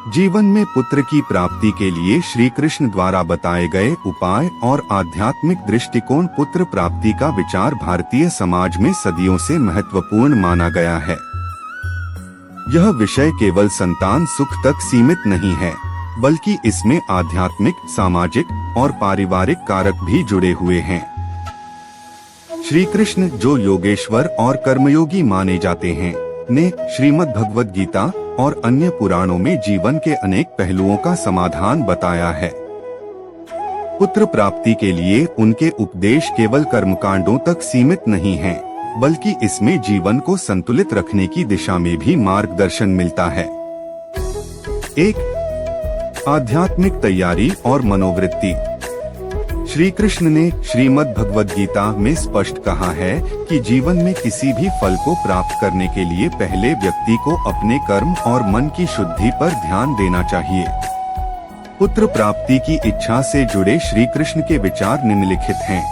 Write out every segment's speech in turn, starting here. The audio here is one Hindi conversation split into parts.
जीवन में पुत्र की प्राप्ति के लिए श्री कृष्ण द्वारा बताए गए उपाय और आध्यात्मिक दृष्टिकोण पुत्र प्राप्ति का विचार भारतीय समाज में सदियों से महत्वपूर्ण माना गया है। यह विषय केवल संतान सुख तक सीमित नहीं है, बल्कि इसमें आध्यात्मिक, सामाजिक और पारिवारिक कारक भी जुड़े हुए हैं। श्री कृष्ण, जो योगेश्वर और कर्मयोगी माने जाते हैं, ने श्रीमद् भगवद गीता और अन्य पुराणों में जीवन के अनेक पहलुओं का समाधान बताया है। पुत्र प्राप्ति के लिए उनके उपदेश केवल कर्मकांडों तक सीमित नहीं हैं, बल्कि इसमें जीवन को संतुलित रखने की दिशा में भी मार्गदर्शन मिलता है। 1. आध्यात्मिक तैयारी और मनोवृत्ति। श्री कृष्ण ने श्रीमद् भगवद गीता में स्पष्ट कहा है कि जीवन में किसी भी फल को प्राप्त करने के लिए पहले व्यक्ति को अपने कर्म और मन की शुद्धि पर ध्यान देना चाहिए। पुत्र प्राप्ति की इच्छा से जुड़े श्री कृष्ण के विचार निम्नलिखित हैं।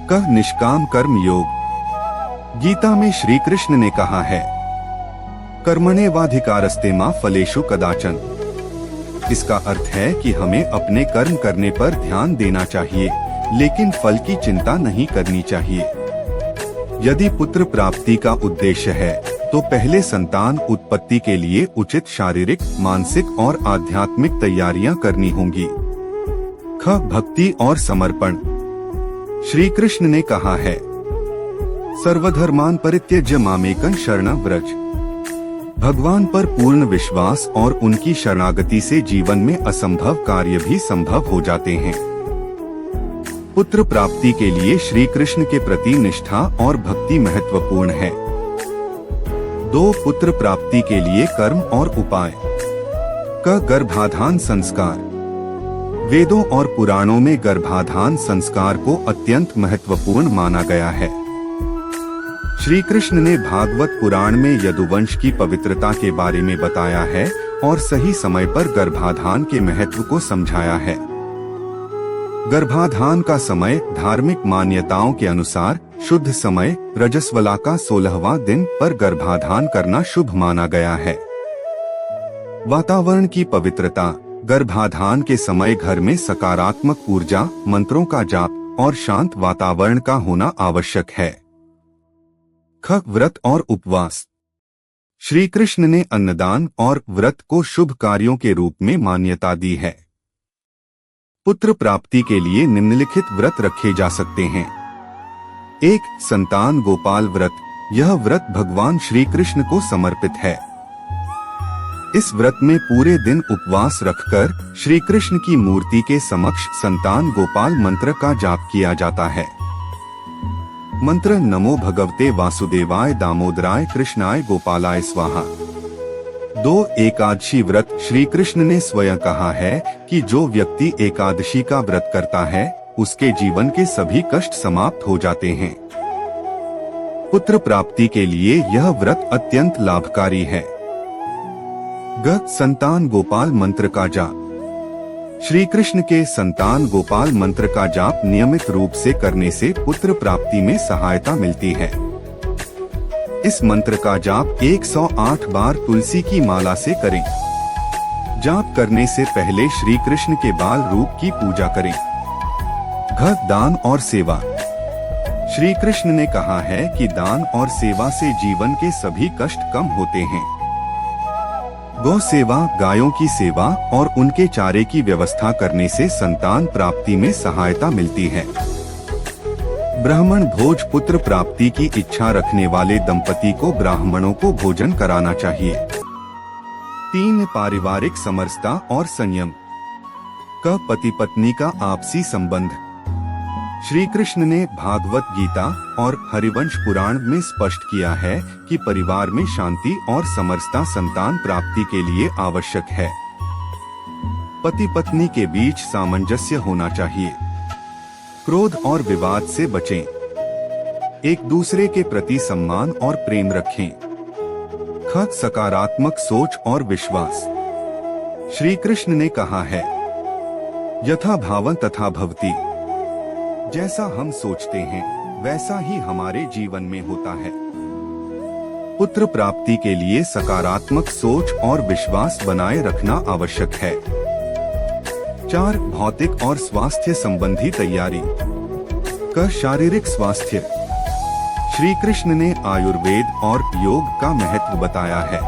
कः निष्काम कर्म योग। गीता में श्री कृष्ण ने कहा है, कर्मण्येवाधिकारस्ते मा फलेषु कदाचन। इसका अर्थ है कि हमें अपने कर्म करने पर ध्यान देना चाहिए, लेकिन फल की चिंता नहीं करनी चाहिए। यदि पुत्र प्राप्ति का उद्देश्य है, तो पहले संतान उत्पत्ति के लिए उचित शारीरिक, मानसिक और आध्यात्मिक तैयारियां करनी होंगी। ख. भक्ति और समर्पण। श्री कृष्ण ने कहा है, सर्वधर्मान परित्यज्य मामेकं शरणं व्रज। भगवान पर पूर्ण विश्वास और उनकी शरणागति से जीवन में असंभव कार्य भी संभव हो जाते हैं। पुत्र प्राप्ति के लिए श्री कृष्ण के प्रति निष्ठा और भक्ति महत्वपूर्ण है। 2. पुत्र प्राप्ति के लिए कर्म और उपाय। क. गर्भाधान संस्कार। वेदों और पुराणों में गर्भाधान संस्कार को अत्यंत महत्वपूर्ण माना गया है। श्री कृष्ण ने भागवत पुराण में यदुवंश की पवित्रता के बारे में बताया है और सही समय पर गर्भाधान के महत्व को समझाया है। गर्भाधान का समय धार्मिक मान्यताओं के अनुसार शुद्ध समय रजस्वला का 16वां दिन पर गर्भाधान करना शुभ माना गया है। वातावरण की पवित्रता। गर्भाधान के समय घर में सकारात्मक ऊर्जा, मंत्रों का जाप और शांत वातावरण का होना आवश्यक है। ख. व्रत और उपवास। श्री कृष्ण ने अन्नदान और व्रत को शुभ कार्यों के रूप में मान्यता दी है। पुत्र प्राप्ति के लिए निम्नलिखित व्रत रखे जा सकते हैं। 1. संतान गोपाल व्रत। यह व्रत भगवान श्री कृष्ण को समर्पित है। इस व्रत में पूरे दिन उपवास रखकर श्री कृष्ण की मूर्ति के समक्ष संतान गोपाल मंत्र का जाप किया जाता है। मंत्र नमो भगवते वासुदेवाय दामोदराय कृष्णाय गोपालाय स्वाहा। 2. एकादशी व्रत। श्री कृष्ण ने स्वयं कहा है कि जो व्यक्ति एकादशी का व्रत करता है, उसके जीवन के सभी कष्ट समाप्त हो जाते हैं। पुत्र प्राप्ति के लिए यह व्रत अत्यंत लाभकारी है। ग. संतान गोपाल मंत्र का जाप। श्री कृष्ण के संतान गोपाल मंत्र का जाप नियमित रूप से करने से पुत्र प्राप्ति में सहायता मिलती है। इस मंत्र का जाप 108 बार तुलसी की माला से करें। जाप करने से पहले श्री कृष्ण के बाल रूप की पूजा करें। घ. दान और सेवा। श्री कृष्ण ने कहा है कि दान और सेवा से जीवन के सभी कष्ट कम होते हैं। गौ सेवा, गायों की सेवा और उनके चारे की व्यवस्था करने से संतान प्राप्ति में सहायता मिलती है। ब्राह्मण भोज। पुत्र प्राप्ति की इच्छा रखने वाले दंपति को ब्राह्मणों को भोजन कराना चाहिए। 3. पारिवारिक समरसता और संयम। क. पति पत्नी का आपसी संबंध। श्री कृष्ण ने भागवत गीता और हरिवंश पुराण में स्पष्ट किया है कि परिवार में शांति और समरसता संतान प्राप्ति के लिए आवश्यक है। पति पत्नी के बीच सामंजस्य होना चाहिए। क्रोध और विवाद से बचें। एक दूसरे के प्रति सम्मान और प्रेम रखें। ख. सकारात्मक सोच और विश्वास। श्री कृष्ण ने कहा है, यथा भावं तथा भवति। जैसा हम सोचते हैं, वैसा ही हमारे जीवन में होता है। पुत्र प्राप्ति के लिए सकारात्मक सोच और विश्वास बनाए रखना आवश्यक है। 4. भौतिक और स्वास्थ्य संबंधी तैयारी। क. शारीरिक स्वास्थ्य। श्री कृष्ण ने आयुर्वेद और योग का महत्व बताया है।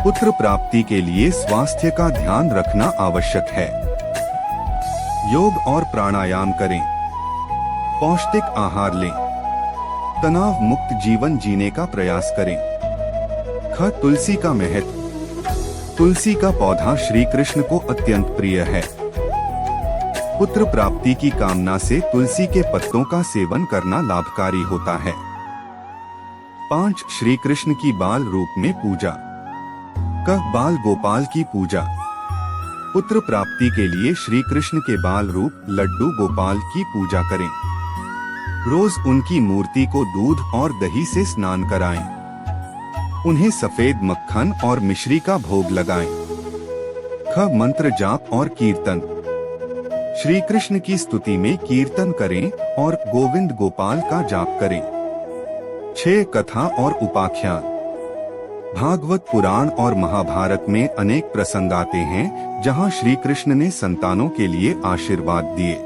पुत्र प्राप्ति के लिए स्वास्थ्य का ध्यान रखना आवश्यक है। योग और प्राणायाम करें। पौष्टिक आहार लें। तनाव मुक्त जीवन जीने का प्रयास करें। ख. तुलसी का महत्व। तुलसी का पौधा श्री कृष्ण को अत्यंत प्रिय है। पुत्र प्राप्ति की कामना से तुलसी के पत्तों का सेवन करना लाभकारी होता है। 5. श्री कृष्ण की बाल रूप में पूजा। क. बाल गोपाल की पूजा। पुत्र प्राप्ति के लिए श्री कृष्ण के बाल रूप लड्डू गोपाल की पूजा करें। रोज उनकी मूर्ति को दूध और दही से स्नान कराएं। उन्हें सफेद मक्खन और मिश्री का भोग लगाएं। ख. मंत्र जाप और कीर्तन। श्री कृष्ण की स्तुति में कीर्तन करें और गोविंद गोपाल का जाप करें। 6. कथा और उपाख्यान। भागवत पुराण और महाभारत में अनेक प्रसंग आते हैं जहां श्री कृष्ण ने संतानों के लिए आशीर्वाद दिए।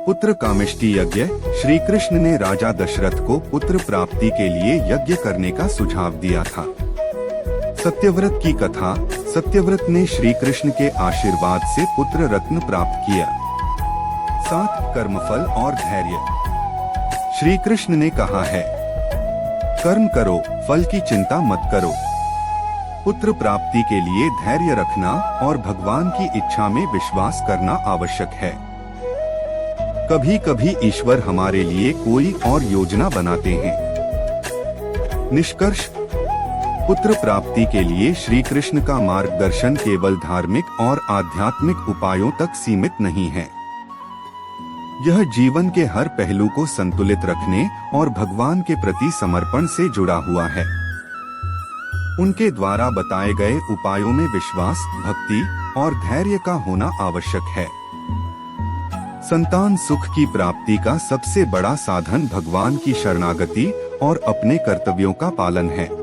पुत्र कामेष्टि यज्ञ। श्री कृष्ण ने राजा दशरथ को पुत्र प्राप्ति के लिए यज्ञ करने का सुझाव दिया था। सत्यव्रत की कथा। सत्यव्रत ने श्री कृष्ण के आशीर्वाद से पुत्र रत्न प्राप्त किया। 7. कर्मफल और धैर्य। श्री कृष्ण ने कहा है, कर्म करो, फल की चिंता मत करो। पुत्र प्राप्ति के लिए धैर्य रखना और भगवान की इच्छा में विश्वास करना आवश्यक है। कभी कभी ईश्वर हमारे लिए कोई और योजना बनाते हैं। निष्कर्ष। पुत्र प्राप्ति के लिए श्री कृष्ण का मार्गदर्शन केवल धार्मिक और आध्यात्मिक उपायों तक सीमित नहीं है। यह जीवन के हर पहलू को संतुलित रखने और भगवान के प्रति समर्पण से जुड़ा हुआ है। उनके द्वारा बताए गए उपायों में विश्वास, भक्ति और धैर्य का होना आवश्यक है। संतान सुख की प्राप्ति का सबसे बड़ा साधन भगवान की शरणागति और अपने कर्तव्यों का पालन है।